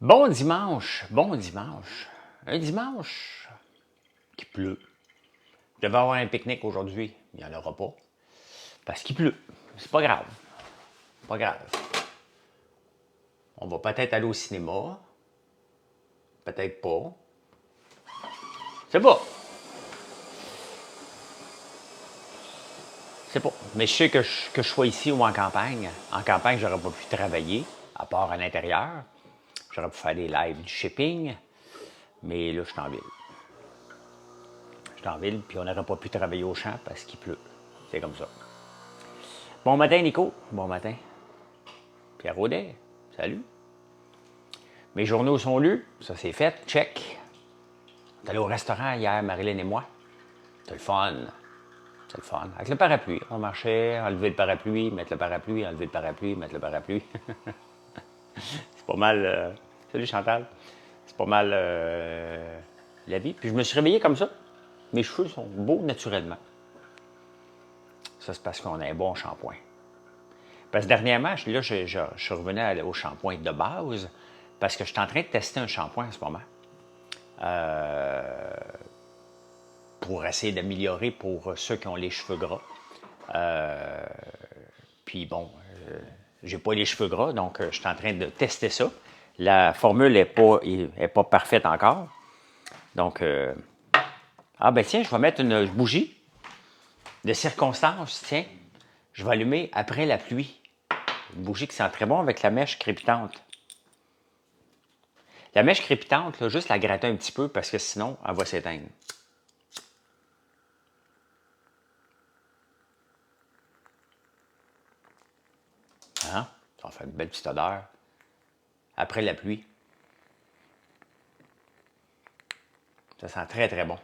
Bon dimanche, bon dimanche. Un dimanche qui pleut. Je devais avoir un pique-nique aujourd'hui, il n'y en aura pas. Parce qu'il pleut. C'est pas grave. Pas grave. On va peut-être aller au cinéma. Peut-être pas. C'est pas. C'est pas. Mais je sais que je sois ici ou en campagne. En campagne, j'aurais pas pu travailler, à part à l'intérieur. J'aurais pu faire des lives du shipping. Mais là, je suis en ville. Je suis en ville, puis on n'aurait pas pu travailler au champ parce qu'il pleut. C'est comme ça. Bon matin, Nico. Bon matin. Pierre Audet. Salut. Mes journaux sont lus. Ça, c'est fait. Check. On est allé au restaurant hier, Marilyn et moi. C'était le fun. C'était le fun. Avec le parapluie. On marchait, enlever le parapluie, mettre le parapluie, enlever le parapluie, mettre le parapluie. C'est pas mal. Salut Chantal. C'est pas mal la vie. Puis je me suis réveillé comme ça. Mes cheveux sont beaux naturellement. Ça, c'est parce qu'on a un bon shampoing. Parce que dernièrement, je suis revenu au shampoing de base parce que je suis en train de tester un shampoing en ce moment pour essayer d'améliorer pour ceux qui ont les cheveux gras. Puis bon, j'ai pas les cheveux gras, donc je suis en train de tester ça. La formule est pas parfaite encore. Donc, ah ben tiens, je vais mettre une bougie de circonstance, tiens. Je vais allumer après la pluie. Une bougie qui sent très bon avec la mèche crépitante. La mèche crépitante, là, juste la gratter un petit peu parce que sinon, elle va s'éteindre. Hein? Ça va faire une belle petite odeur. Après la pluie. Ça sent très, très bon.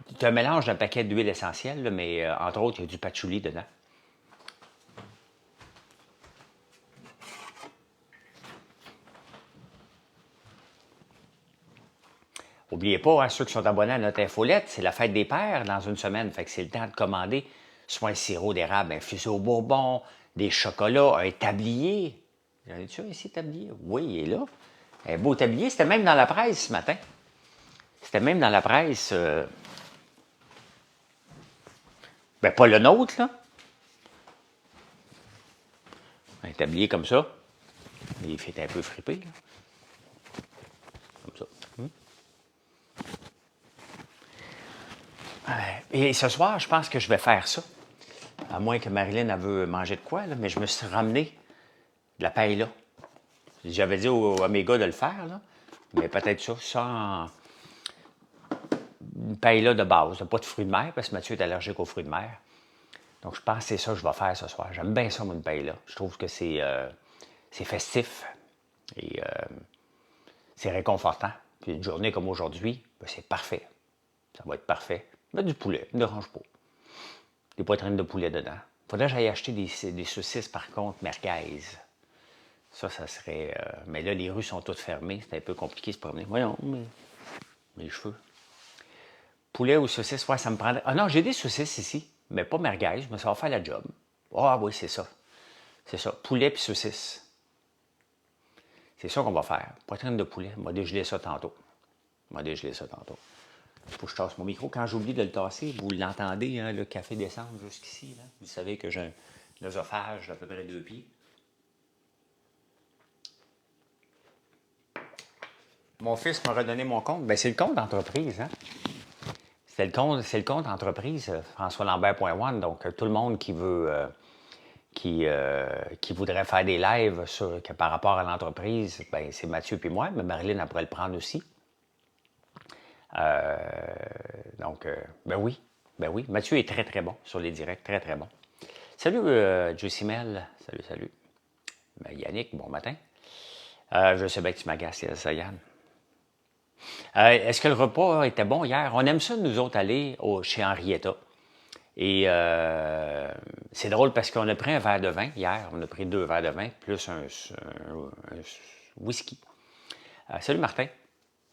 C'est un mélange d'un paquet d'huile essentielle, là, mais entre autres, il y a du patchouli dedans. N'oubliez pas, hein, ceux qui sont abonnés à notre infolette, c'est la fête des pères dans une semaine. Fait que c'est le temps de commander soit un sirop d'érable infusé au bourbon, des chocolats, un tablier. J'en ai-tu un ici, tablier? Oui, il est là. Un beau tablier. C'était même dans la presse ce matin. C'était même dans la presse. Ben, pas le nôtre, là. Un tablier comme ça. Il fait un peu fripé, là. Comme ça. Et ce soir, je pense que je vais faire ça. À moins que Marilyn elle veut manger de quoi, là, mais je me suis ramené de la paella. J'avais dit à mes gars de le faire, là, mais peut-être ça une paella de base, pas de fruits de mer, parce que Mathieu est allergique aux fruits de mer. Donc, je pense que c'est ça que je vais faire ce soir. J'aime bien ça, moi, une paella. Je trouve que c'est festif et c'est réconfortant. Puis une journée comme aujourd'hui, ben, c'est parfait. Ça va être parfait. Mettre du poulet, ne dérange pas. Des poitrines de poulet dedans. Faudrait que j'aille acheter des saucisses, par contre, merguez. Ça serait... mais là, les rues sont toutes fermées. C'est un peu compliqué de se promener. Voyons, mes cheveux. Poulet ou saucisse, ouais, ça me prendrait... Ah non, j'ai des saucisses ici, mais pas merguez, mais ça va faire la job. Ah oui, c'est ça. C'est ça. Poulet puis saucisse. C'est ça qu'on va faire. Poitrine de poulet. On va dégeler ça tantôt. Faut que je tasse mon micro. Quand j'oublie de le tasser, vous l'entendez, hein, le café descendre jusqu'ici. Là. Vous savez que j'ai un œsophage d'à peu près 2 pieds. Mon fils m'a redonné mon compte. Ben, c'est le compte d'entreprise, hein? C'est le compte d'entreprise, françoislambert.one. Donc, tout le monde qui veut, qui voudrait faire des lives par rapport à l'entreprise, ben, c'est Mathieu puis moi, mais Marilyn, elle pourrait le prendre aussi. Donc, ben oui. Mathieu est très, très bon sur les directs, très, très bon. Salut, Josimel. Salut. Ben, Yannick, bon matin. Je sais bien que tu m'agaces, ça, Yann. Est-ce que le repas était bon hier? On aime ça, nous autres, aller chez Henrietta. Et c'est drôle parce qu'on a pris un verre de vin hier. On a pris 2 verres de vin, plus un whisky. Salut, Martin.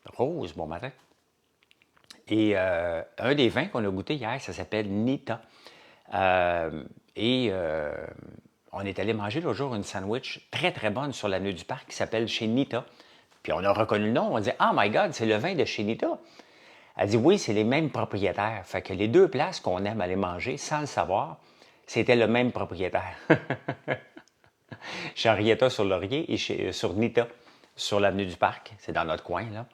Rose, bon matin. Et un des vins qu'on a goûté hier, ça s'appelle Nita. On est allé manger l'autre jour une sandwich très, très bonne sur l'avenue du Parc qui s'appelle chez Nita. Puis on a reconnu le nom, on dit « Oh my God, c'est le vin de chez Nita ». Elle dit « Oui, c'est les mêmes propriétaires. » Fait que les deux places qu'on aime aller manger, sans le savoir, c'était le même propriétaire. Chez Henrietta sur Laurier et sur Nita, sur l'avenue du Parc. C'est dans notre coin, là.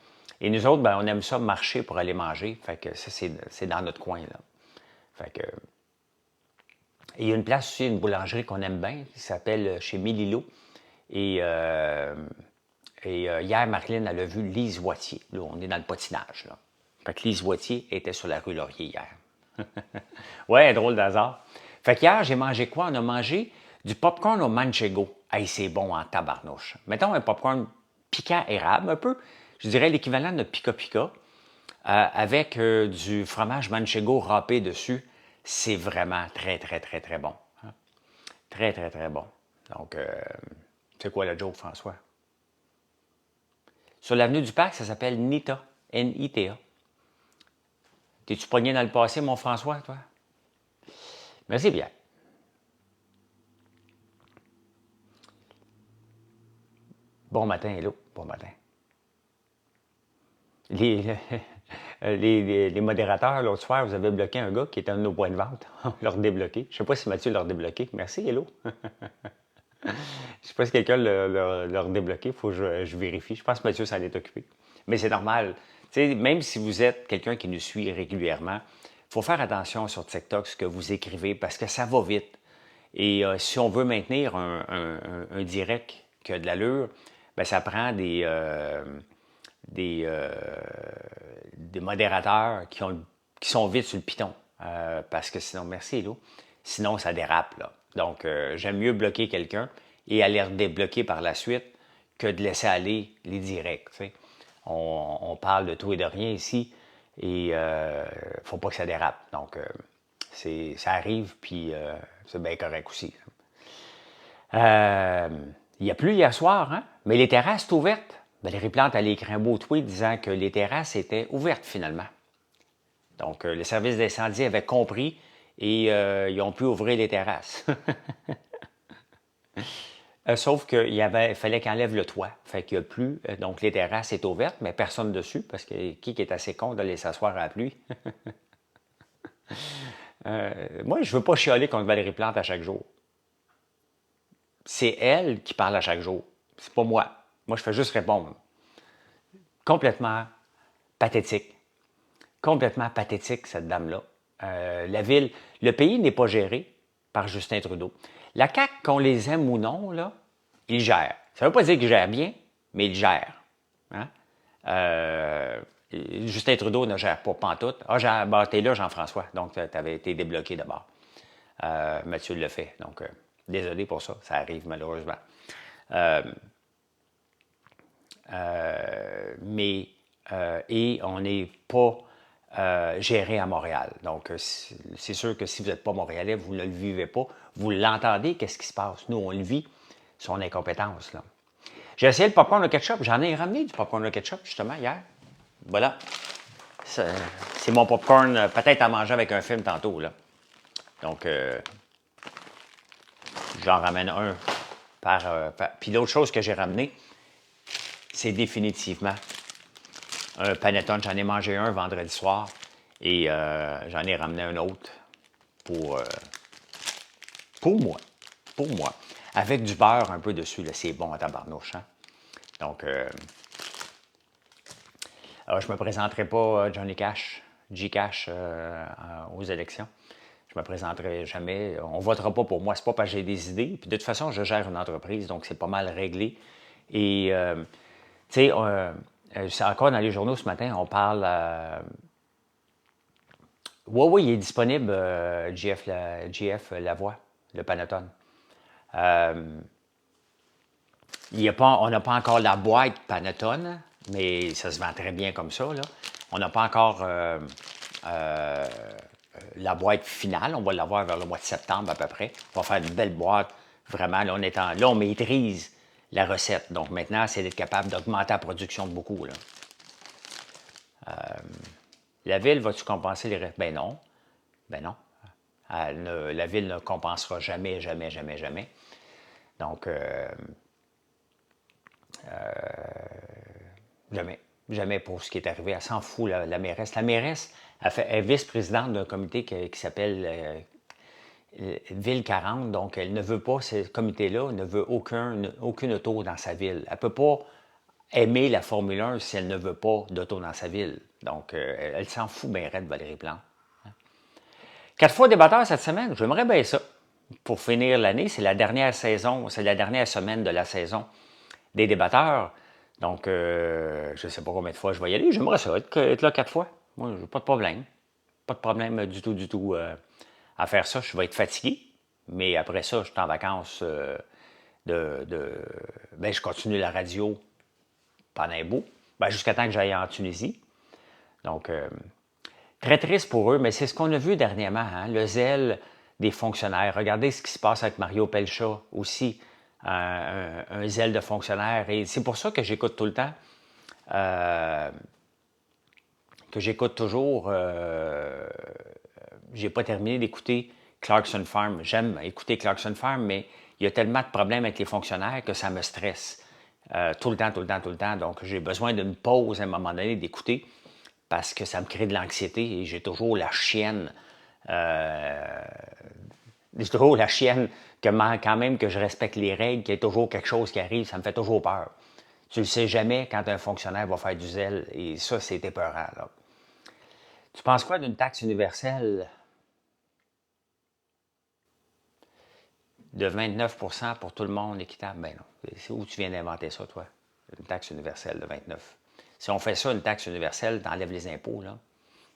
Et nous autres, ben, on aime ça marcher pour aller manger. Fait que ça, c'est dans notre coin, là. Fait que... Et il y a une place aussi, une boulangerie qu'on aime bien, qui s'appelle chez Mililo. Et hier, Marlène, elle a vu Lise Wattier. Là, on est dans le patinage, là. Fait que Lise Wattier était sur la rue Laurier hier. Ouais, drôle d'hasard. Fait qu'hier, j'ai mangé quoi? On a mangé du popcorn au manchego. Hey, c'est bon en tabarnouche. Mettons un popcorn piquant érable, un peu. Je dirais l'équivalent de Pika Pika. Avec du fromage manchego râpé dessus. C'est vraiment très, très, très, très bon. Hein? Très, très, très bon. Donc, c'est quoi la joke, François? Sur l'avenue du Parc, ça s'appelle Nita. N-I-T-A. T'es-tu pogné dans le passé, mon François, toi? Merci, Pierre. Bon matin, hello. Bon matin. Les modérateurs, l'autre soir, vous avez bloqué un gars qui était un de nos points de vente. On l'a redébloqué. Je ne sais pas si Mathieu l'a redébloqué. Merci, hello. Je ne sais pas si quelqu'un l'a redébloqué. Il faut que je vérifie. Je pense que Mathieu s'en est occupé. Mais c'est normal. T'sais, même si vous êtes quelqu'un qui nous suit régulièrement, il faut faire attention sur TikTok ce que vous écrivez parce que ça va vite. Et si on veut maintenir un direct qui a de l'allure, ben, ça prend des modérateurs qui sont vite sur le piton. Parce que sinon, merci Hello, sinon ça dérape. Là. Donc, j'aime mieux bloquer quelqu'un et aller débloquer par la suite que de laisser aller les directs. Tu sais. On parle de tout et de rien ici et il ne faut pas que ça dérape. Donc, ça arrive, puis c'est bien correct aussi. Il y a plu hier soir, hein? Mais les terrasses sont ouvertes. Valérie Plante a écrit un beau tweet disant que les terrasses étaient ouvertes finalement. Donc, le service d'incendie avait compris et ils ont pu ouvrir les terrasses. Sauf qu'il fallait qu'ils enlèvent le toit. Fait qu'il n'y a plus. Donc, les terrasses sont ouvertes, mais personne dessus parce que qui est assez con d'aller s'asseoir à la pluie? Moi, je ne veux pas chialer contre Valérie Plante à chaque jour. C'est elle qui parle à chaque jour. C'est pas moi. Moi, je fais juste répondre. Complètement pathétique. Complètement pathétique, cette dame-là. La ville, le pays n'est pas géré par Justin Trudeau. La CAQ, qu'on les aime ou non, là, il gère. Ça ne veut pas dire qu'il gère bien, mais il gère. Hein? Justin Trudeau ne gère pas pantoute. Ah, t'es là, Jean-François, donc tu avais été débloqué d'abord. Mathieu le fait, donc désolé pour ça, ça arrive malheureusement. Et on n'est pas géré à Montréal. Donc, c'est sûr que si vous n'êtes pas Montréalais, vous ne le vivez pas. Vous l'entendez, qu'est-ce qui se passe? Nous, on le vit, son incompétence. Là. J'ai essayé le popcorn au ketchup. J'en ai ramené du popcorn au ketchup, justement, hier. Voilà. C'est mon popcorn, peut-être à manger avec un film tantôt. Là. Donc, j'en ramène un Puis l'autre chose que j'ai ramené, c'est définitivement un panettone. J'en ai mangé un vendredi soir et j'en ai ramené un autre pour moi. Pour moi. Avec du beurre un peu dessus. C'est bon à tabarnouche. Hein? Donc, alors, je ne me présenterai pas Johnny Cash, G-Cash aux élections. Je ne me présenterai jamais. On ne votera pas pour moi. Ce n'est pas parce que j'ai des idées. Puis de toute façon, je gère une entreprise, donc c'est pas mal réglé. Et, tu sais, c'est encore dans les journaux ce matin, on parle... oui, il est disponible, GF Lavoie, le Panettone. On n'a pas encore la boîte Panettone, mais ça se vend très bien comme ça. Là. On n'a pas encore la boîte finale. On va l'avoir vers le mois de septembre à peu près. On va faire une belle boîte. Vraiment, là, on maîtrise la recette. Donc maintenant, c'est d'être capable d'augmenter la production de beaucoup. Là. La ville, va-tu compenser les restes? Ben non. Ben non. La ville ne compensera jamais, jamais, jamais, jamais. Donc, Jamais. Jamais pour ce qui est arrivé. Elle s'en fout, la mairesse. La mairesse est vice-présidente d'un comité qui s'appelle Ville 40. Donc, elle ne veut pas, ce comité-là ne veut aucune auto dans sa ville. Elle ne peut pas aimer la Formule 1 si elle ne veut pas d'auto dans sa ville. Donc, elle s'en fout bien raide, Valérie Plante. 4 fois débatteur cette semaine, j'aimerais bien ça. Pour finir l'année, c'est la dernière saison, c'est la dernière semaine de la saison des débatteurs. Donc, je ne sais pas combien de fois je vais y aller. J'aimerais ça, être là 4 fois. Moi, j'ai pas de problème. Pas de problème du tout à faire ça. Je vais être fatigué. Mais après ça, je suis en vacances ben, je continue la radio pendant un bout. Ben, jusqu'à temps que j'aille en Tunisie. Donc, très triste pour eux, mais c'est ce qu'on a vu dernièrement, hein, le zèle des fonctionnaires. Regardez ce qui se passe avec Mario Pelcha aussi, un zèle de fonctionnaire. Et c'est pour ça que j'écoute tout le temps, que j'écoute toujours. J'ai pas terminé d'écouter Clarkson Farm. J'aime écouter Clarkson Farm, mais il y a tellement de problèmes avec les fonctionnaires que ça me stresse. Tout le temps, tout le temps, tout le temps. Donc, j'ai besoin d'une pause à un moment donné d'écouter parce que ça me crée de l'anxiété et j'ai toujours la chienne. J'ai toujours la chienne que quand même que je respecte les règles, qu'il y ait toujours quelque chose qui arrive, ça me fait toujours peur. Tu ne sais jamais quand un fonctionnaire va faire du zèle et ça, c'est épeurant. Là. Tu penses quoi d'une taxe universelle de 29 pour tout le monde équitable? Ben non. C'est où tu viens d'inventer ça, toi? Une taxe universelle de 29. Si on fait ça, une taxe universelle, tu enlèves les impôts, là.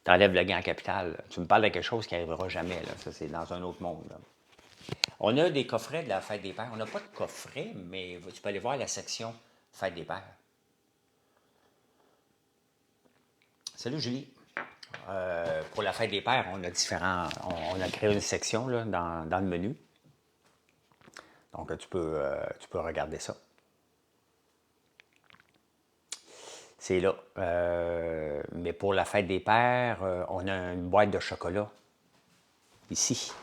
Tu enlèves le gain en capital. Tu me parles de quelque chose qui n'arrivera jamais. Là. Ça, c'est dans un autre monde. Là. On a des coffrets de la Fête des Pères. On n'a pas de coffret, mais tu peux aller voir la section Fête des Pères. Salut Julie. Pour la Fête des Pères, on a créé une section là, dans le menu. Donc, tu peux regarder ça. C'est là. Mais pour la Fête des Pères, on a une boîte de chocolat ici.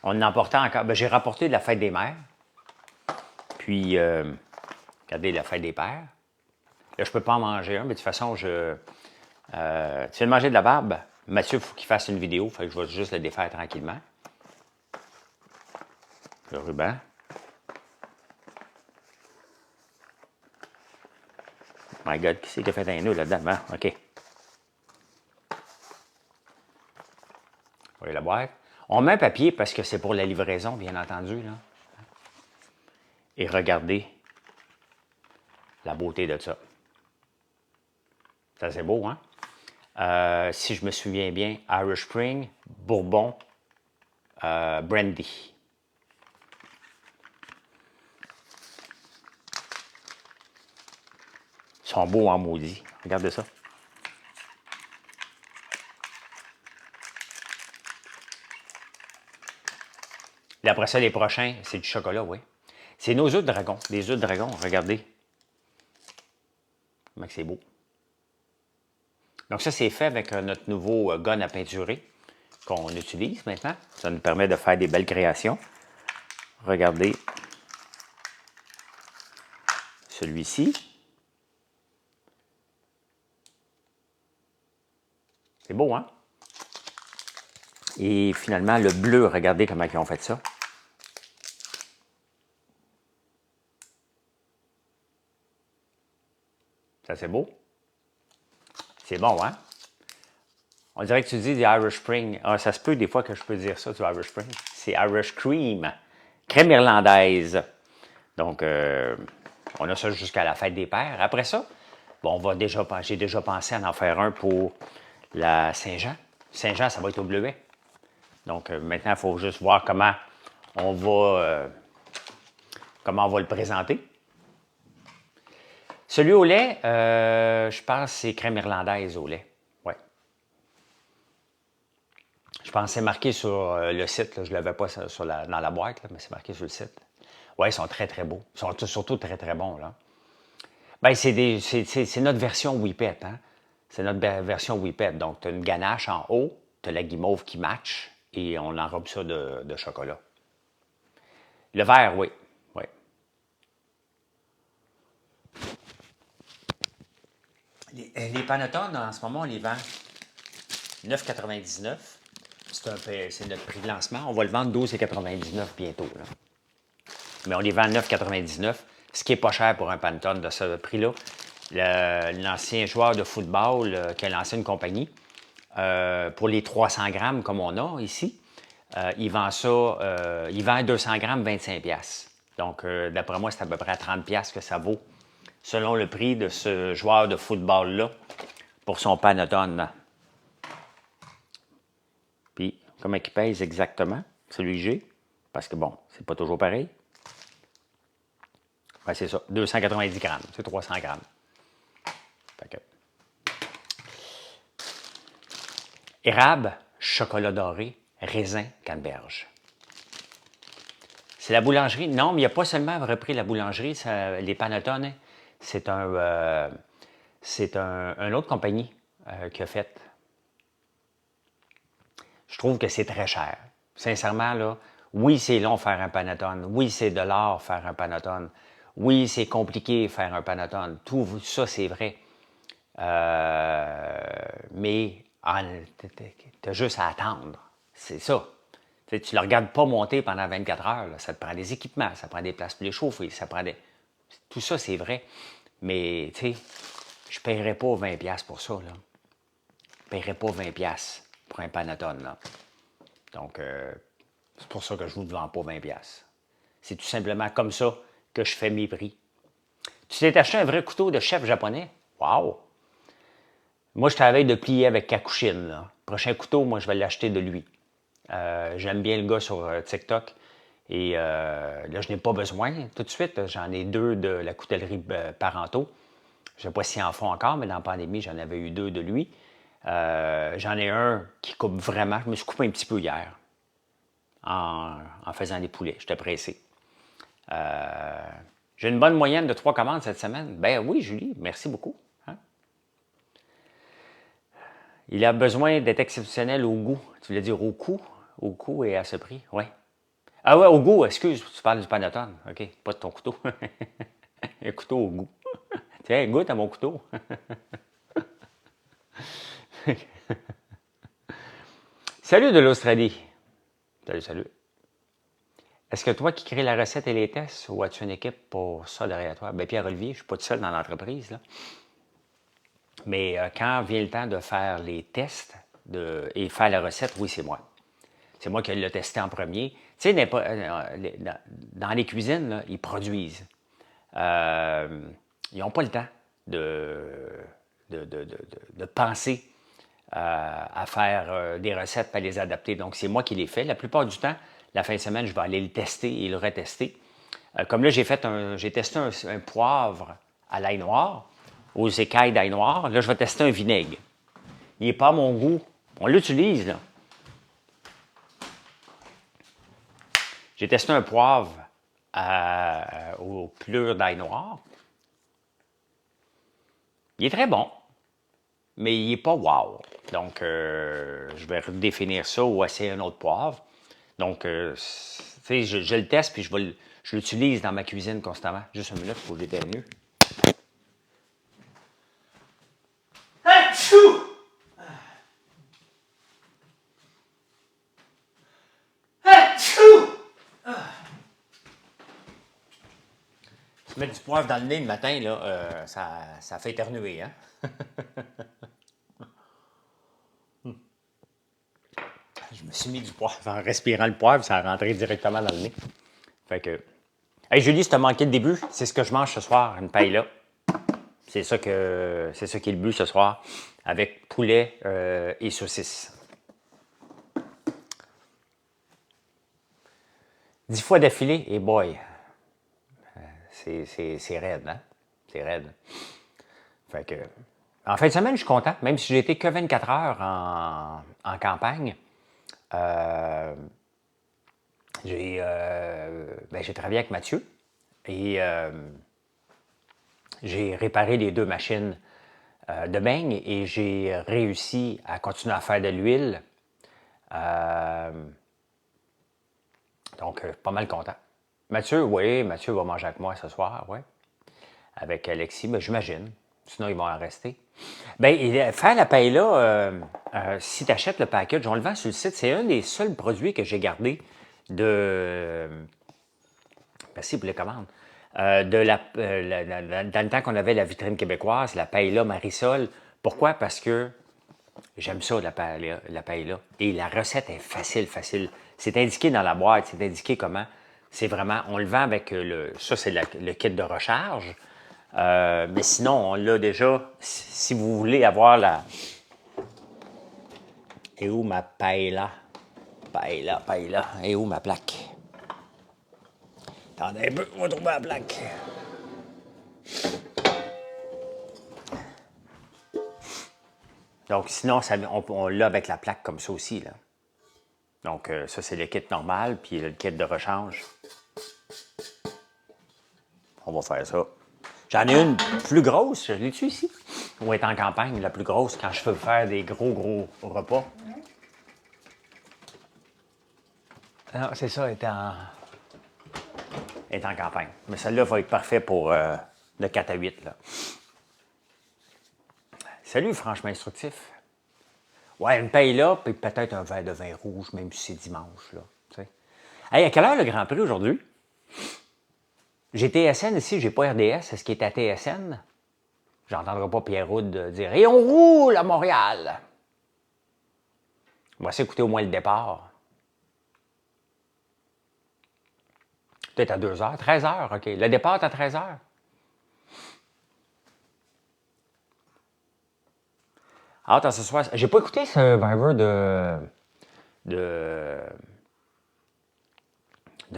On en emportait encore. Ben, j'ai rapporté de la Fête des Mères. Puis, regardez la Fête des Pères. Là, je ne peux pas en manger un, mais de toute façon, tu viens de manger de la barbe? Mathieu, il faut qu'il fasse une vidéo. Fait que je vais juste le défaire tranquillement. Le ruban. My God, qui c'est qui a fait un nœud là-dedans? Hein? OK. On va la boîte. On met un papier parce que c'est pour la livraison, bien entendu. Là. Et regardez la beauté de ça. Ça, c'est beau, hein? Si je me souviens bien, Irish Spring, Bourbon, Brandy. Ils sont beaux en maudit. Regardez ça. Et après ça, les prochains, c'est du chocolat, oui. C'est nos œufs de dragon. Des œufs de dragon, regardez. Comment c'est beau. Donc ça, c'est fait avec notre nouveau gun à peinturer qu'on utilise maintenant. Ça nous permet de faire des belles créations. Regardez celui-ci. C'est beau, hein? Et finalement, le bleu, regardez comment ils ont fait ça. Ça, c'est beau. C'est bon, hein? On dirait que tu dis du Irish Spring. Ah, ça se peut des fois que je peux dire ça, du Irish Spring. C'est Irish Cream. Crème irlandaise. Donc, on a ça jusqu'à la fête des pères. Après ça, bon, j'ai déjà pensé à en faire un pour la Saint-Jean. Saint-Jean, ça va être au bleuet. Donc, maintenant, il faut juste voir comment on va le présenter. Celui au lait, je pense que c'est crème irlandaise au lait. Ouais. Je pense que c'est marqué sur le site. Là. Je ne l'avais pas dans la boîte, là, mais c'est marqué sur le site. Oui, ils sont très, très beaux. Ils sont surtout très, très bons. Là. Ben, c'est notre version Whippet. Hein? C'est notre version Whippet. Donc, tu as une ganache en haut, tu as la guimauve qui match et on enrobe ça de chocolat. Le vert, oui. Oui. Les Panotones, en ce moment, on les vend 9,99. C'est notre prix de lancement. On va le vendre 12,99 bientôt. Là. Mais on les vend à 9,99, ce qui n'est pas cher pour un Pantone de ce prix-là. L'ancien joueur de football qui a lancé une compagnie, pour les 300 grammes comme on a ici, il vend ça, il vend 200 grammes 25 piastres. Donc, d'après moi, c'est à peu près à 30 piastres que ça vaut, selon le prix de ce joueur de football-là, pour son Pantone. Puis, comment il pèse exactement, celui que j'ai? Parce que, bon, c'est pas toujours pareil. Ben, c'est ça, 290 grammes, c'est 300 grammes. Fait que... Érable, chocolat doré, raisin, canneberge. C'est la boulangerie. Non, mais il n'a pas seulement repris la boulangerie, les Panotones, c'est une autre compagnie qui a fait. Je trouve que c'est très cher. Sincèrement, là, oui, c'est long faire un Panoton. Oui, c'est de l'art faire un Panoton. Oui, c'est compliqué faire un Panoton. Tout ça, c'est vrai. Mais tu as juste à attendre. C'est ça. Tu ne le regardes pas monter pendant 24 heures. Là. Ça te prend des équipements, ça prend des places pour les chauffer, ça prend des... Tout ça, c'est vrai. Mais, tu sais, je ne paierais pas 20$ pour ça. Là. Je ne paierais pas 20$ pour un Panoton. Là. Donc, c'est pour ça que je ne vous vends pas 20$. C'est tout simplement comme ça que je fais mes prix. Tu t'es acheté un vrai couteau de chef japonais? Wow! Moi, je travaille de plier avec Kakushin. Là. Prochain couteau, moi, je vais l'acheter de lui. J'aime bien le gars sur TikTok. Et là, je n'ai pas besoin tout de suite. J'en ai 2 de la coutellerie Parenteau. Je ne sais pas s'ils en font encore, mais dans la pandémie, j'en avais eu 2 de lui. J'en ai un qui coupe vraiment. Je me suis coupé un petit peu hier en faisant des poulets. J'étais pressé. J'ai une bonne moyenne de 3 commandes cette semaine. Ben oui, Julie, merci beaucoup. Hein? Il a besoin d'être exceptionnel au goût. Tu voulais dire au coût? Au coût et à ce prix, oui. Ah ouais, au goût, excuse, tu parles du Panoton. OK, pas de ton couteau. Un couteau au goût. Tiens, goûte à mon couteau. Salut de l'Australie. Salut, salut. Est-ce que toi qui crée la recette et les tests ou as-tu une équipe pour ça derrière toi? Bien, Pierre-Olivier, je ne suis pas tout seul dans l'entreprise. Là. Mais quand vient le temps de faire les tests et faire la recette, oui, c'est moi. C'est moi qui l'ai testé en premier. Tu sais, dans les cuisines, là, ils produisent. Ils n'ont pas le temps de penser à faire des recettes et à les adapter. Donc, c'est moi qui les fais. La plupart du temps, la fin de semaine, je vais aller le tester et le retester. Comme là, j'ai testé un poivre à l'ail noir, aux écailles d'ail noir. Là, je vais tester un vinaigre. Il n'est pas à mon goût. On l'utilise, là. J'ai testé un poivre aux pelures d'ail noir. Il est très bon, mais il n'est pas wow. Donc, je vais redéfinir ça ou essayer un autre poivre. Donc, tu sais, je le teste puis je l'utilise dans ma cuisine constamment. Juste une minute pour l'éternuer. Se mettre du poivre dans le nez le matin, là, ça fait éternuer, hein? Je me suis mis du poivre. En respirant le poivre, ça a rentré directement dans le nez. Fait que... Hey Julie, si t'as manqué le début, c'est ce que je mange ce soir, une paella. C'est ça qui est le but ce soir, avec poulet et saucisses. 10 fois d'affilée, et boy, c'est raide, hein? C'est raide. Fait que, en fin de semaine, je suis content, même si j'ai été que 24 heures en campagne. J'ai travaillé avec Mathieu et j'ai réparé les 2 machines de beigne et j'ai réussi à continuer à faire de l'huile. Donc, pas mal content. Mathieu va manger avec moi ce soir, oui. Avec Alexis, j'imagine. Sinon, ils vont en rester. Bien, faire la paella, si tu achètes le package, on le vend sur le site. C'est un des seuls produits que j'ai gardé de. Merci pour les commandes. Dans le temps qu'on avait la vitrine québécoise, la paella Marisol. Pourquoi? Parce que j'aime ça, la paella. Et la recette est facile, facile. C'est indiqué dans la boîte, c'est indiqué comment. C'est vraiment, on le vend avec ça, c'est le kit de recharge. Mais sinon, on l'a déjà. Si vous voulez avoir la. Et où ma paella? Paella, paella. Et où ma plaque? Attendez un peu, on va trouver la plaque. Donc, sinon, on l'a avec la plaque comme ça aussi, là. Donc, ça, c'est le kit normal, puis le kit de rechange. On va faire ça. J'en ai une plus grosse, je l'ai-tu ici? On va être en campagne, la plus grosse, quand je veux faire des gros repas. Non, c'est ça, elle est en campagne. Mais celle-là va être parfait pour le 4 à 8, là. Salut, franchement instructif. Ouais, une paille là, puis peut-être un verre de vin rouge, même si c'est dimanche, là. T'sais. Hey, à quelle heure le Grand Prix aujourd'hui? J'ai TSN ici, j'ai pas RDS. Est-ce qu'il est à TSN? J'entendrai pas Pierre Roud dire « Et on roule à Montréal! » On va s'écouter au moins le départ. Peut-être à 2 heures, 13 heures, OK. Le départ est à 13 heures. Ah, ce soir. J'ai pas écouté Survivor de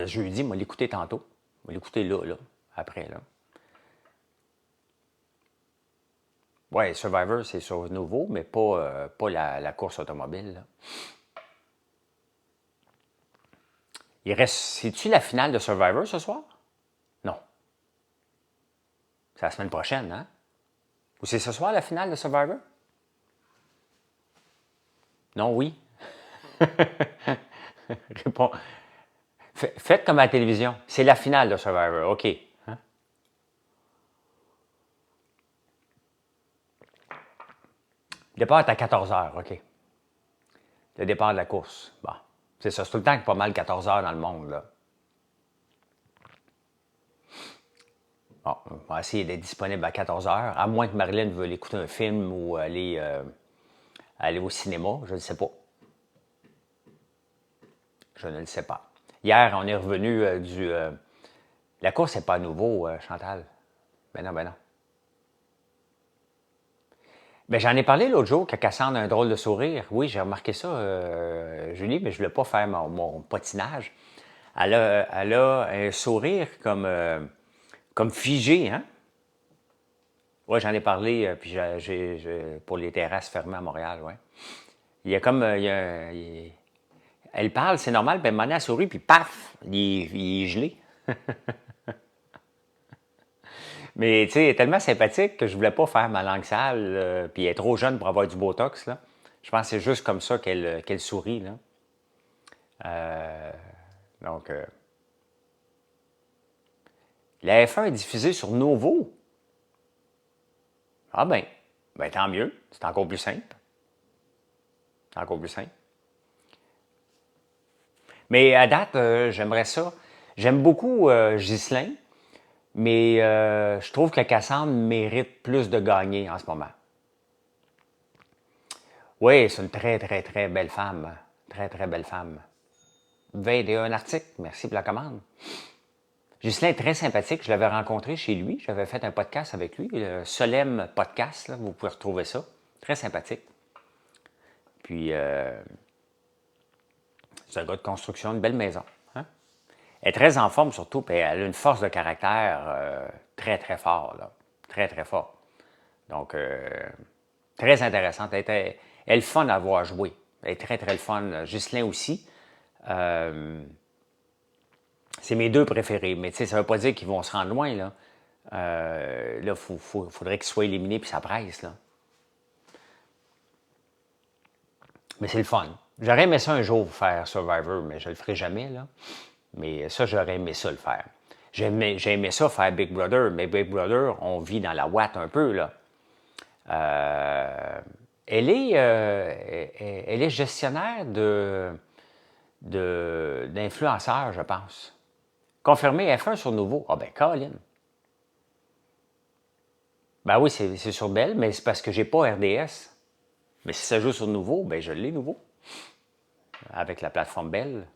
jeudi. Moi, l'écouter tantôt. Moi, l'écouter là, après, là. Ouais, Survivor, c'est sur nouveau, mais pas la course automobile, là. Il reste. C'est-tu la finale de Survivor ce soir? Non. C'est la semaine prochaine, hein? Ou c'est ce soir la finale de Survivor? Non, oui. Réponds. Faites comme à la télévision. C'est la finale de Survivor. OK. Hein? Le départ est à 14 heures. OK. Le départ de la course. Bon. C'est ça. C'est tout le temps pas mal 14 heures dans le monde, là. Bon, on va essayer d'être disponible à 14 heures, à moins que Marilyn veuille écouter un film ou aller au cinéma. Je ne sais pas. Je ne le sais pas. Hier, on est revenu la course n'est pas à nouveau, Chantal. Ben non, ben non. Ben, j'en ai parlé l'autre jour, que Cassandre a un drôle de sourire. Oui, j'ai remarqué ça, Julie, mais je ne voulais pas faire mon patinage. Elle a un sourire comme figé, hein? Oui, j'en ai parlé, puis pour les terrasses fermées à Montréal, oui. Il y a comme. Elle parle, c'est normal, puis elle m'en a souris, puis paf, il est gelé. Mais tu sais, elle est tellement sympathique que je voulais pas faire ma langue sale, puis elle est trop jeune pour avoir du Botox, là. Je pense que c'est juste comme ça qu'elle sourit, là. Donc, la F1 est diffusée sur Novo. Ah ben tant mieux, c'est encore plus simple. C'est encore plus simple. Mais à date, j'aimerais ça. J'aime beaucoup Ghislain, mais je trouve que Cassandre mérite plus de gagner en ce moment. Oui, c'est une très, très, très belle femme. Très, très belle femme. 21 articles, merci pour la commande. Ghislain est très sympathique, je l'avais rencontré chez lui, j'avais fait un podcast avec lui, le Solem Podcast, là, vous pouvez retrouver ça. Très sympathique. Puis, c'est un gars de construction, une belle maison. Hein? Elle est très en forme surtout, puis elle a une force de caractère très, très fort. Là. Très, très fort. Donc, très intéressante. Elle est fun à voir jouer. Elle est très, très le fun. Ghislain aussi. C'est mes deux préférés. Mais tu sais, ça ne veut pas dire qu'ils vont se rendre loin. Là, là faudrait qu'ils soient éliminés, puis ça presse. Là. Mais c'est le fun. J'aurais aimé ça un jour faire Survivor, mais je le ferai jamais, là. Mais ça, j'aurais aimé ça le faire. J'ai aimé ça faire Big Brother, mais Big Brother, on vit dans la ouate un peu, là. Elle est gestionnaire d'influenceurs, je pense. Confirmé F1 sur Nouveau. Ah ben, Colin. Ben oui, c'est sur Bell, mais c'est parce que j'ai pas RDS. Mais si ça joue sur Nouveau, ben je l'ai Nouveau. Avec la plateforme Bell.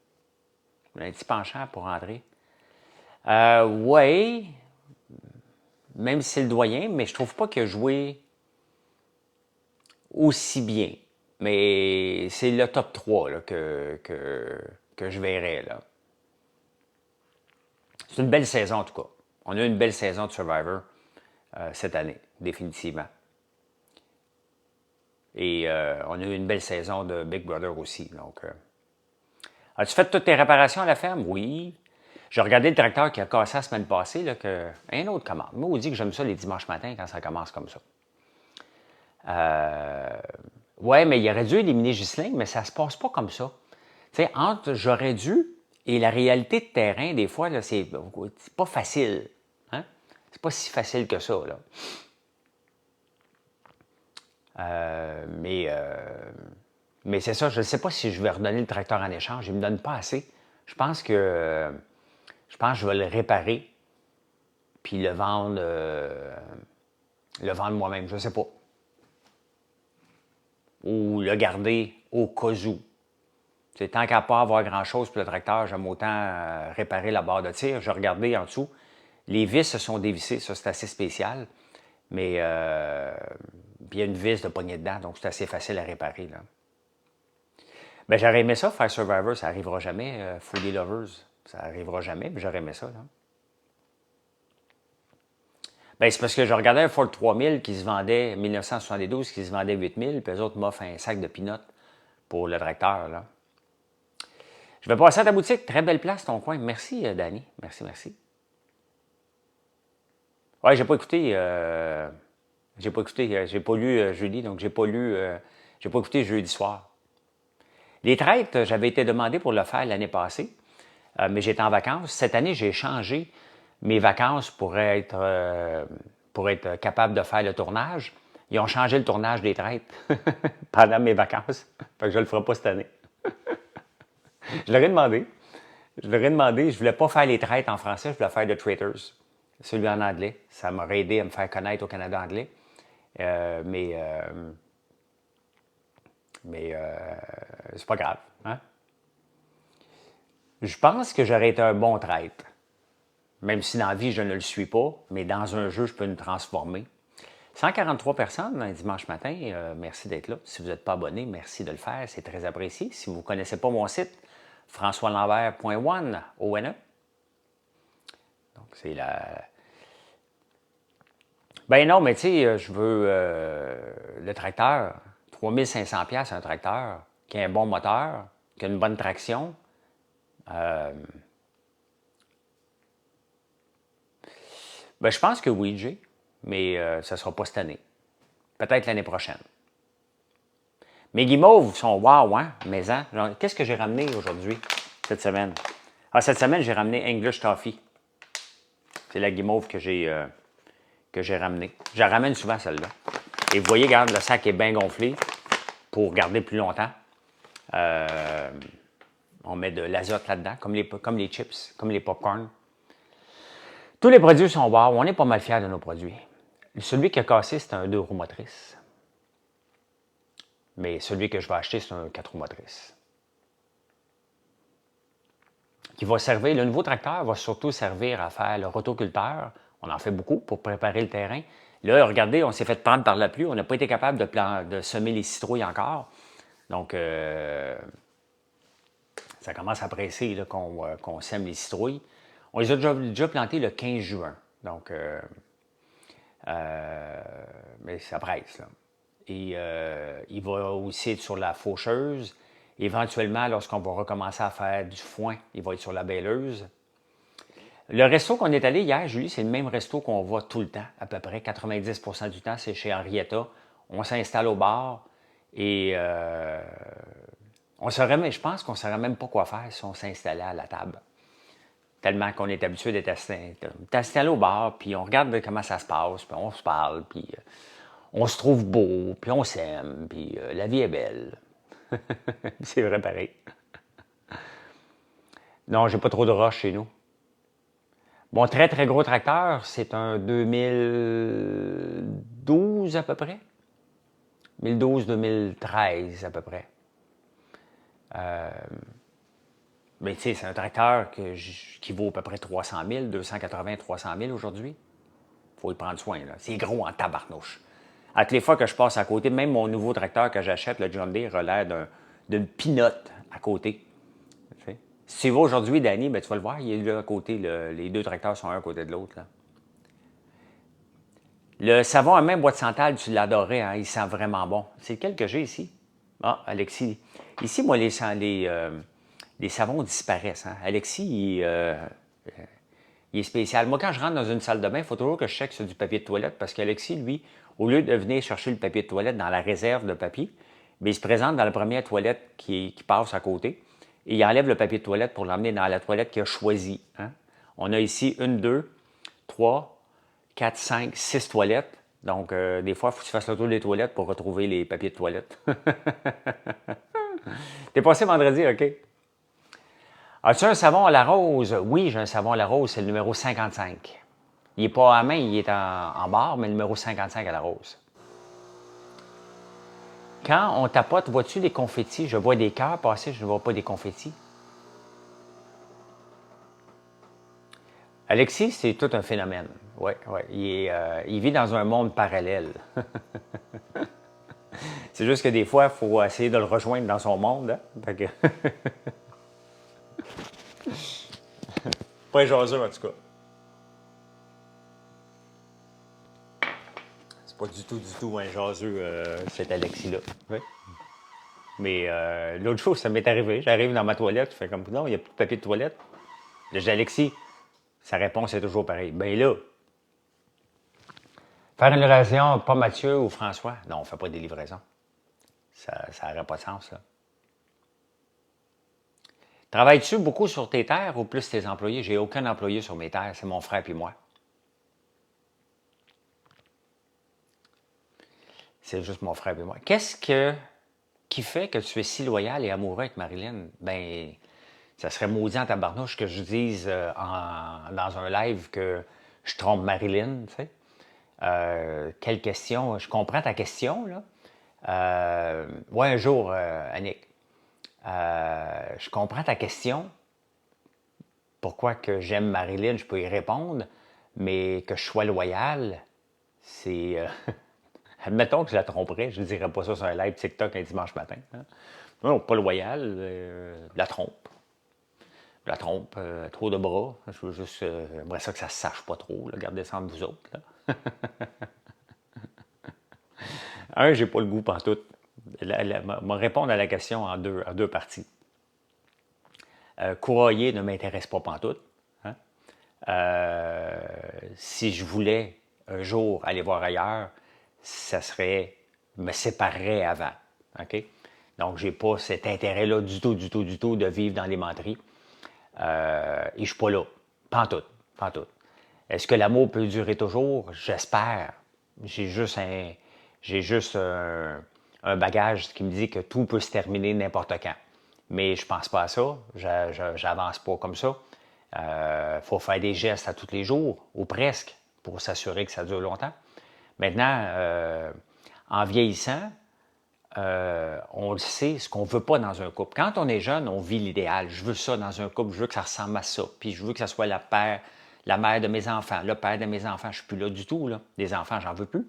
On a un petit penchant pour rentrer. Ouais. Même si c'est le doyen, mais je trouve pas qu'il a joué aussi bien. Mais c'est le top 3 là, que je verrais. Là. C'est une belle saison, en tout cas. On a eu une belle saison de Survivor cette année, définitivement. Et on a eu une belle saison de Big Brother aussi. Donc, as-tu fait toutes tes réparations à la ferme? Oui. J'ai regardé le tracteur qui a cassé la semaine passée, là, un autre commande. Moi, on dit que j'aime ça les dimanches matins quand ça commence comme ça. Ouais, mais il aurait dû éliminer Ghislain, mais ça se passe pas comme ça. Tu sais, entre j'aurais dû et la réalité de terrain, des fois, là, c'est pas facile. Hein? C'est pas si facile que ça, là. Mais c'est ça, je ne sais pas si je vais redonner le tracteur en échange. Il ne me donne pas assez. Je pense que je vais le réparer puis le vendre moi-même. Je ne sais pas. Ou le garder au cas où. C'est tant qu'à pas avoir grand-chose pour le tracteur, j'aime autant réparer la barre de tir. Je regardais en dessous. Les vis se sont dévissées. Ça, c'est assez spécial. Mais il y a une vis de poignée dedans, donc c'est assez facile à réparer. Là. Ben, j'aurais aimé ça, faire Survivor, ça n'arrivera jamais. Foodie Lovers, ça n'arrivera jamais, mais j'aurais aimé ça. Là. Ben, c'est parce que je regardais un Ford 3000 qui se vendait, 1972, qui se vendait 8000, puis eux autres m'offrent un sac de peanuts pour le tracteur. Là. Je vais passer à ta boutique. Très belle place, ton coin. Merci, Danny. Merci, merci. Ouais, j'ai pas écouté. J'ai pas lu jeudi, donc j'ai pas écouté jeudi soir. Les traites, j'avais été demandé pour le faire l'année passée, mais j'étais en vacances. Cette année, j'ai changé mes vacances pour être capable de faire le tournage. Ils ont changé le tournage des traites pendant mes vacances. Fait que je ne le ferai pas cette année. Je leur ai demandé. Je ne voulais pas faire les traites en français, je voulais faire The Traitors. Celui en anglais. Ça m'aurait aidé à me faire connaître au Canada anglais. Mais c'est pas grave. Hein? Je pense que j'aurais été un bon traître. Même si dans la vie, je ne le suis pas, mais dans un jeu, je peux me transformer. 143 personnes un dimanche matin, merci d'être là. Si vous n'êtes pas abonné, merci de le faire, c'est très apprécié. Si vous ne connaissez pas mon site, françoislambert.one, O-N-E. Donc, c'est la... Ben non, mais tu sais, je veux le tracteur, 3500$ un tracteur, qui a un bon moteur, qui a une bonne traction. Ben, je pense que oui, Jay, mais ça ne sera pas cette année. Peut-être l'année prochaine. Mes guimauves sont wow, hein, mais hein. Qu'est-ce que j'ai ramené aujourd'hui, cette semaine? Ah, cette semaine, j'ai ramené English Toffee. C'est la guimauve que j'ai ramenée. Je la ramène souvent, celle-là. Et vous voyez, regarde, le sac est bien gonflé pour garder plus longtemps. On met de l'azote là-dedans, comme les chips, comme les popcorn. Tous les produits sont wow. On est pas mal fiers de nos produits. Celui qui a cassé, c'est un 2 roues motrices. Mais celui que je vais acheter, c'est un 4 roues motrices. Qui va servir, le nouveau tracteur va surtout servir à faire le rotoculteur. On en fait beaucoup pour préparer le terrain. Là, regardez, on s'est fait prendre par la pluie. On n'a pas été capable de semer les citrouilles encore. Donc, ça commence à presser qu'on sème les citrouilles. On les a déjà plantées le 15 juin. Donc, mais ça presse, là. Et il va aussi être sur la faucheuse. Éventuellement, lorsqu'on va recommencer à faire du foin, il va être sur la bêleuse. Le resto qu'on est allé hier, Julie, c'est le même resto qu'on va tout le temps, à peu près 90% du temps, c'est chez Henrietta. On s'installe au bar et je pense qu'on ne saurait même pas quoi faire si on s'installait à la table. Tellement qu'on est habitué d'être installé au bar, puis on regarde comment ça se passe, puis on se parle, puis on se trouve beau, puis on s'aime, puis la vie est belle. C'est vrai pareil. Non, j'ai pas trop de roches chez nous. Mon très, très gros tracteur, c'est un 2012 à peu près. 2012-2013 à peu près. Mais tu sais, c'est un tracteur qui vaut à peu près 300 000, 280-300 000 aujourd'hui. Il faut y prendre soin, là. C'est gros en tabarnouche. À toutes les fois que je passe à côté, même mon nouveau tracteur que j'achète, le John Deere, a l'air d'une pinotte à côté. Tu sais. Si tu vas aujourd'hui, Danny, ben, tu vas le voir, il est là à côté. Les deux tracteurs sont un à côté de l'autre. Le savon à main bois de santal, tu l'adorais, hein? Il sent vraiment bon. C'est lequel que j'ai ici? Ah, Alexis. Ici, moi, les savons disparaissent. Hein? Alexis, il est spécial. Moi, quand je rentre dans une salle de bain, il faut toujours que je check sur du papier de toilette parce qu'Alexis, lui, au lieu de venir chercher le papier de toilette dans la réserve de papier, bien, il se présente dans la première toilette qui passe à côté et il enlève le papier de toilette pour l'emmener dans la toilette qu'il a choisie. Hein? On a ici 1, 2, 3, 4, 5, 6 toilettes. Donc, des fois, il faut que tu fasses le tour des toilettes pour retrouver les papiers de toilette. T'es passé vendredi, OK? As-tu un savon à la rose? Oui, j'ai un savon à la rose, c'est le numéro 55. Il n'est pas à main, il est en barre, mais le numéro 55 à la rose. Quand on tapote, vois-tu des confettis? Je vois des cœurs passer, je ne vois pas des confettis. Alexis, c'est tout un phénomène. Oui, oui. Il vit dans un monde parallèle. C'est juste que des fois, il faut essayer de le rejoindre dans son monde. Hein? Fait que... Pas jaseux, en tout cas. C'est pas du tout un jaseux, cet Alexis-là. Oui. Mais l'autre chose, ça m'est arrivé. J'arrive dans ma toilette, je fais comme, non, il n'y a plus de papier de toilette. Là, je dis, Alexis, sa réponse est toujours pareille. Ben là, faire une livraison, pas Mathieu ou François. Non, on ne fait pas des livraisons. Ça n'aurait pas de sens, là. Travailles-tu beaucoup sur tes terres ou plus tes employés? J'ai aucun employé sur mes terres, c'est mon frère puis moi. C'est juste mon frère et moi. Qui fait que tu es si loyal et amoureux avec Marilyn? Ben, ça serait maudit en tabarnouche que je dise dans un live que je trompe Marilyn, tu sais. Quelle question? Je comprends ta question, là. Ouais, un jour, Annick. Je comprends ta question. Pourquoi que j'aime Marilyn, je peux y répondre, mais que je sois loyal, c'est... admettons que je la tromperais, je ne dirais pas ça sur un live TikTok un dimanche matin. Hein. Non, pas loyal, la trompe. La trompe, trop de bras. Je veux juste, j'aimerais ça que ça se sache pas trop, là, gardez ça entre vous autres. Là. J'ai pas le goût pantoute. Me répondre à la question en deux parties. Courroyer ne m'intéresse pas pantoute. Hein? Si je voulais un jour aller voir ailleurs, ça serait me séparerait avant. OK? Donc, j'ai pas cet intérêt-là du tout de vivre dans les menteries. Et je suis pas là. Pantoute. Est-ce que l'amour peut durer toujours? J'espère. J'ai juste un bagage qui me dit que tout peut se terminer n'importe quand. Mais je pense pas à ça. J'avance pas comme ça. Faut faire des gestes à tous les jours, ou presque, pour s'assurer que ça dure longtemps. Maintenant, en vieillissant, on le sait, ce qu'on veut pas dans un couple. Quand on est jeune, on vit l'idéal. Je veux ça dans un couple, je veux que ça ressemble à ça. Puis je veux que ça soit la mère de mes enfants, le père de mes enfants. Je suis plus là du tout. Là. Des enfants, j'en veux plus.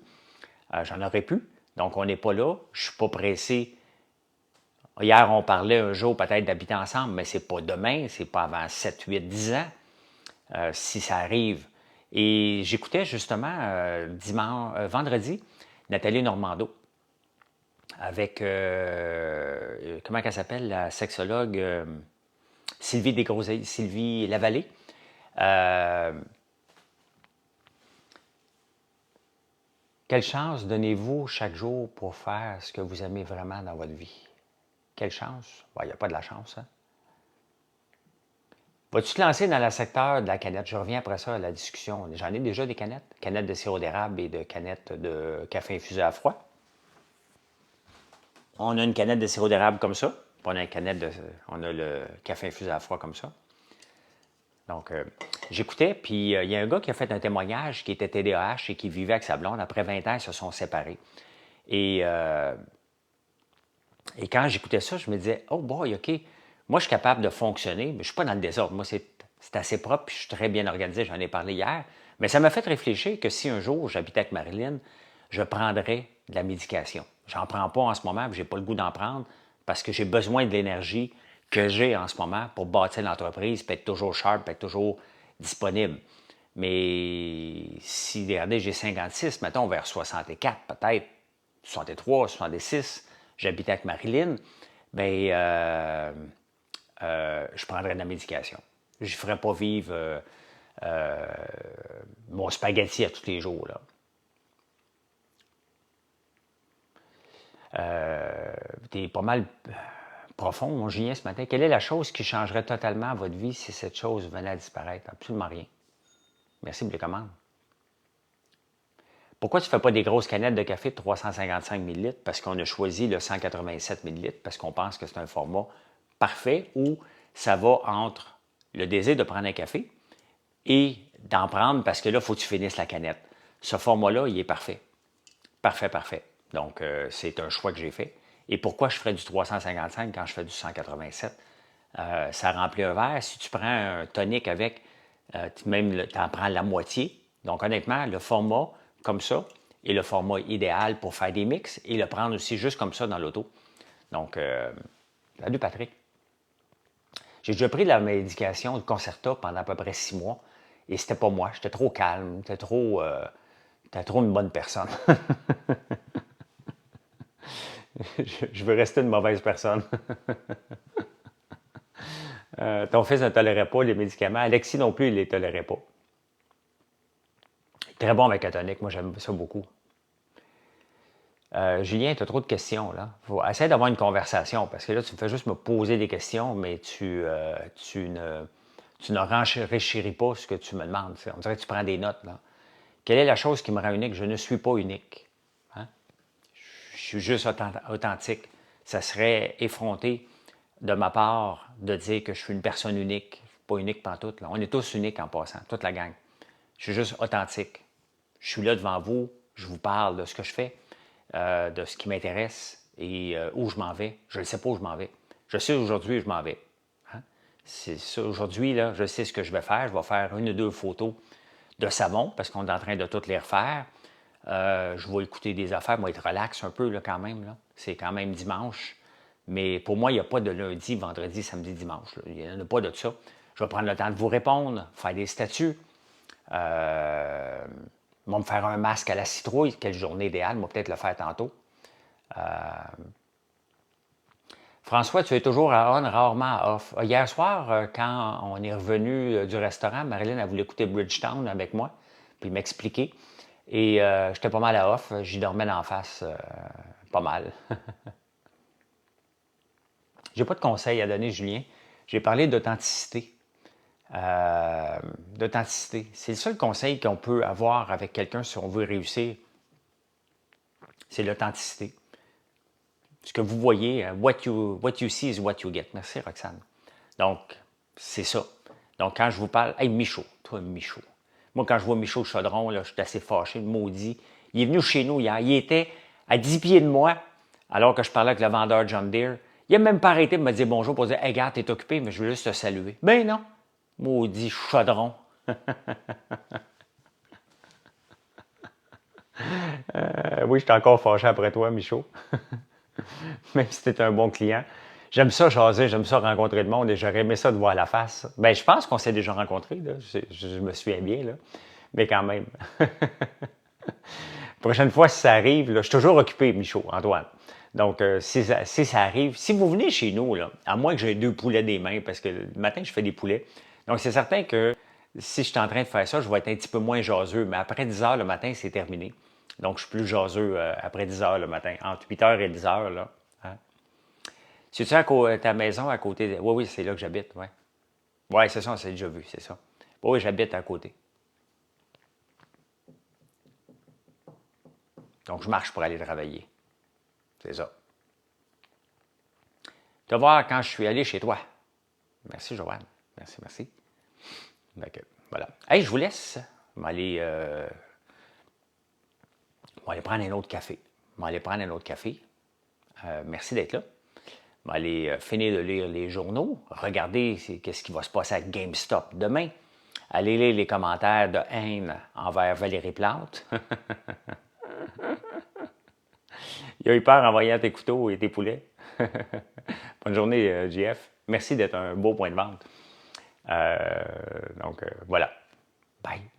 J'en aurais plus. Donc, on n'est pas là. Je suis pas pressé. Hier, on parlait un jour peut-être d'habiter ensemble, mais c'est pas demain, c'est pas avant 7, 8, 10 ans, si ça arrive. Et j'écoutais justement vendredi Nathalie Normando avec, comment elle s'appelle, la sexologue Sylvie Lavallée. Quelle chance donnez-vous chaque jour pour faire ce que vous aimez vraiment dans votre vie? Quelle chance? Il n'y a pas de la chance. Hein? Vas-tu te lancer dans le secteur de la canette? Je reviens après ça à la discussion. J'en ai déjà des canettes. Canettes de sirop d'érable et de canettes de café infusé à froid. On a une canette de sirop d'érable comme ça. On a le café infusé à froid comme ça. Donc, j'écoutais, puis il y a un gars qui a fait un témoignage qui était TDAH et qui vivait avec sa blonde. Après 20 ans, ils se sont séparés. Et quand j'écoutais ça, je me disais, oh boy, OK, moi, je suis capable de fonctionner, mais je ne suis pas dans le désordre. Moi, c'est assez propre, puis je suis très bien organisé. J'en ai parlé hier. Mais ça m'a fait réfléchir que si un jour j'habitais avec Marilyn, je prendrais de la médication. J'en prends pas en ce moment, puis je n'ai pas le goût d'en prendre parce que j'ai besoin de l'énergie que j'ai en ce moment pour bâtir l'entreprise, puis être toujours sharp, puis être toujours disponible. Mais si, regardez, j'ai 56, mettons vers 64, peut-être 63, 66, j'habitais avec Marilyn, bien, je prendrais de la médication. Je ne ferais pas vivre mon spaghetti à tous les jours. Là. T'es pas mal profond, mon Julien, ce matin. Quelle est la chose qui changerait totalement votre vie si cette chose venait à disparaître? Absolument rien. Merci pour les commandes. Pourquoi tu ne fais pas des grosses canettes de café de 355 ml? Parce qu'on a choisi le 187 ml, parce qu'on pense que c'est un format parfait où ça va entre le désir de prendre un café et d'en prendre parce que là, il faut que tu finisses la canette. Ce format-là, il est parfait. Parfait, parfait. Donc, c'est un choix que j'ai fait. Et pourquoi je ferais du 355 quand je fais du 187? Ça remplit un verre. Si tu prends un tonic avec, tu en prends la moitié. Donc, honnêtement, le format comme ça est le format idéal pour faire des mix et le prendre aussi juste comme ça dans l'auto. Donc, salut Patrick. J'ai déjà pris de la médication de Concerta pendant à peu près 6 mois et c'était pas moi. J'étais trop calme, j'étais trop une bonne personne. Je veux rester une mauvaise personne. Ton fils ne tolérait pas les médicaments. Alexis non plus, il ne les tolérait pas. Très bon avec la tonique. Moi, j'aime ça beaucoup. Julien, tu as trop de questions, là. Essaie d'avoir une conversation, parce que là, tu me fais juste me poser des questions, mais tu ne renchériris pas ce que tu me demandes. On dirait que tu prends des notes, là. Quelle est la chose qui me rend unique? Je ne suis pas unique. Hein? Je suis juste authentique. Ça serait effronté de ma part de dire que je suis une personne unique. Je ne suis pas unique pantoute, là. On est tous uniques en passant, toute la gang. Je suis juste authentique. Je suis là devant vous, je vous parle de ce que je fais, de ce qui m'intéresse et où je m'en vais. Je ne sais pas où je m'en vais. Je sais aujourd'hui où je m'en vais. Hein? C'est ça. Aujourd'hui, là, je sais ce que je vais faire. Je vais faire 1 ou 2 photos de savon parce qu'on est en train de toutes les refaire. Je vais écouter des affaires, moi, être relax un peu là, quand même. Là. C'est quand même dimanche. Mais pour moi, il n'y a pas de lundi, vendredi, samedi, dimanche. Là. Il n'y en a pas de ça. Je vais prendre le temps de vous répondre, faire des statuts. Moi, me faire un masque à la citrouille. Quelle journée idéale. Moi, peut-être le faire tantôt. François, tu es toujours à on, rarement à off. Hier soir, quand on est revenu du restaurant, Marilyn a voulu écouter Bridgetown avec moi, puis m'expliquer. Et j'étais pas mal à off. J'y dormais d'en face, pas mal. J'ai pas de conseils à donner, Julien. J'ai parlé d'authenticité. D'authenticité. C'est le seul conseil qu'on peut avoir avec quelqu'un si on veut réussir. C'est l'authenticité. Ce que vous voyez, what you see is what you get. Merci, Roxane. Donc, c'est ça. Donc, quand je vous parle, hey, Michaud, toi, Michaud. Moi, quand je vois Michaud Chaudron, là, je suis assez fâché, le maudit. Il est venu chez nous hier. Il était à 10 pieds de moi, alors que je parlais avec le vendeur John Deere. Il n'a même pas arrêté de me dire bonjour pour dire hey, gars, t'es occupé, mais je veux juste te saluer. Ben non. Maudit Chaudron. Oui, je suis encore fâché après toi, Michaud. Même si t'es un bon client. J'aime ça jaser, j'aime ça rencontrer le monde et j'aurais aimé ça de voir la face. Ben, je pense qu'on s'est déjà rencontrés, là. Je me souviens bien, là. Mais quand même. Prochaine fois, si ça arrive, là, je suis toujours occupé, Michaud, Antoine. Donc, si ça arrive, si vous venez chez nous, là, à moins que j'ai 2 poulets des mains, parce que le matin, je fais des poulets. Donc, c'est certain que si je suis en train de faire ça, je vais être un petit peu moins jaseux. Mais après 10 heures le matin, c'est terminé. Donc, je suis plus jaseux après 10 heures le matin. Entre 8 heures et 10 heures, là. Hein? C'est-tu ta maison à côté de... Oui, c'est là que j'habite, oui. Oui, c'est ça, on s'est déjà vu, c'est ça. Oui, j'habite à côté. Donc, je marche pour aller travailler. C'est ça. Te voir quand je suis allé chez toi. Merci, Joanne. Merci, merci. Donc, voilà. Hey, je vous laisse. Je vais aller prendre un autre café. Merci d'être là. Je vais aller finir de lire les journaux, regarder qu'est-ce qui va se passer avec GameStop demain. Allez lire les commentaires de haine envers Valérie Plante. Il a eu peur en voyant tes couteaux et tes poulets. Bonne journée, JF. Merci d'être un beau point de vente. Donc, voilà. Bye.